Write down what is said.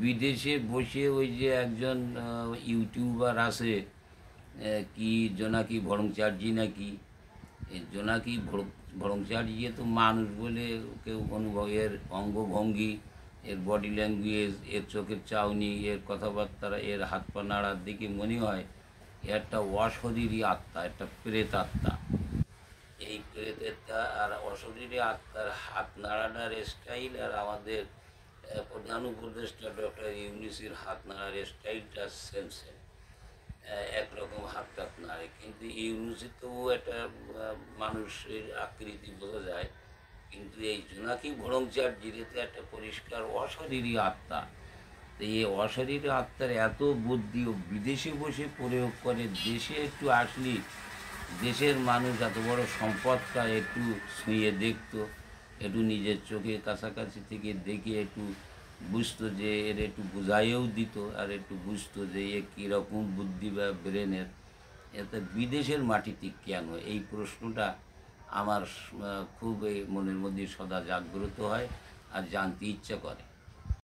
বিদেশে বসে ওই যে একজন ইউটিউবার আছে, কি জোনাকি ভড়ংচার্জি নাকি, এই জোনাকি ভড়ংচার্জি তো মানুষ বলে কেউ অনুভবের অঙ্গভঙ্গি, এর বডি ল্যাঙ্গুয়েজ, এর চোখের চাউনি, এর কথাবার্তা, এর হাত পা নাড়ার দিকে মনে হয় এ একটা অশরীরী আত্মা, একটা প্রেত আত্মা। এই প্রেতেরটা আর অশরীরী আত্মার হাত নাড়ানোর স্টাইল আর আমাদের প্রধান উপদেষ্টা ডক্টর ইউনিসির হাত নাড়ার স্টাইলটা সেম সেম, একরকম হাত টাত নাড়ে। কিন্তু ইউনিসি তবু একটা মানুষের আকৃতি বোঝা যায়, কিন্তু এই জোনাকি ভড়ংচার্জিতে একটা পরিষ্কার অশরীরী আত্মা। তো এই অশরীরী আত্মার এত বুদ্ধি ও বিদেশে বসে প্রয়োগ করে, দেশে একটু আসলি দেশের মানুষ এত বড় সম্পদটা একটু ছুঁয়ে দেখতো, একটু নিজের চোখে কাছাকাছি থেকে দেখে একটু বুঝতো, যে এর একটু বুঝাইয়েও দিত, আর একটু বুঝতো যে এ কীরকম বুদ্ধি বা ব্রেনের। এতে বিদেশের মাটিতে কেন, এই প্রশ্নটা আমার খুব এই মনের মধ্যে সদা জাগ্রত হয় আর জানতে ইচ্ছা করে।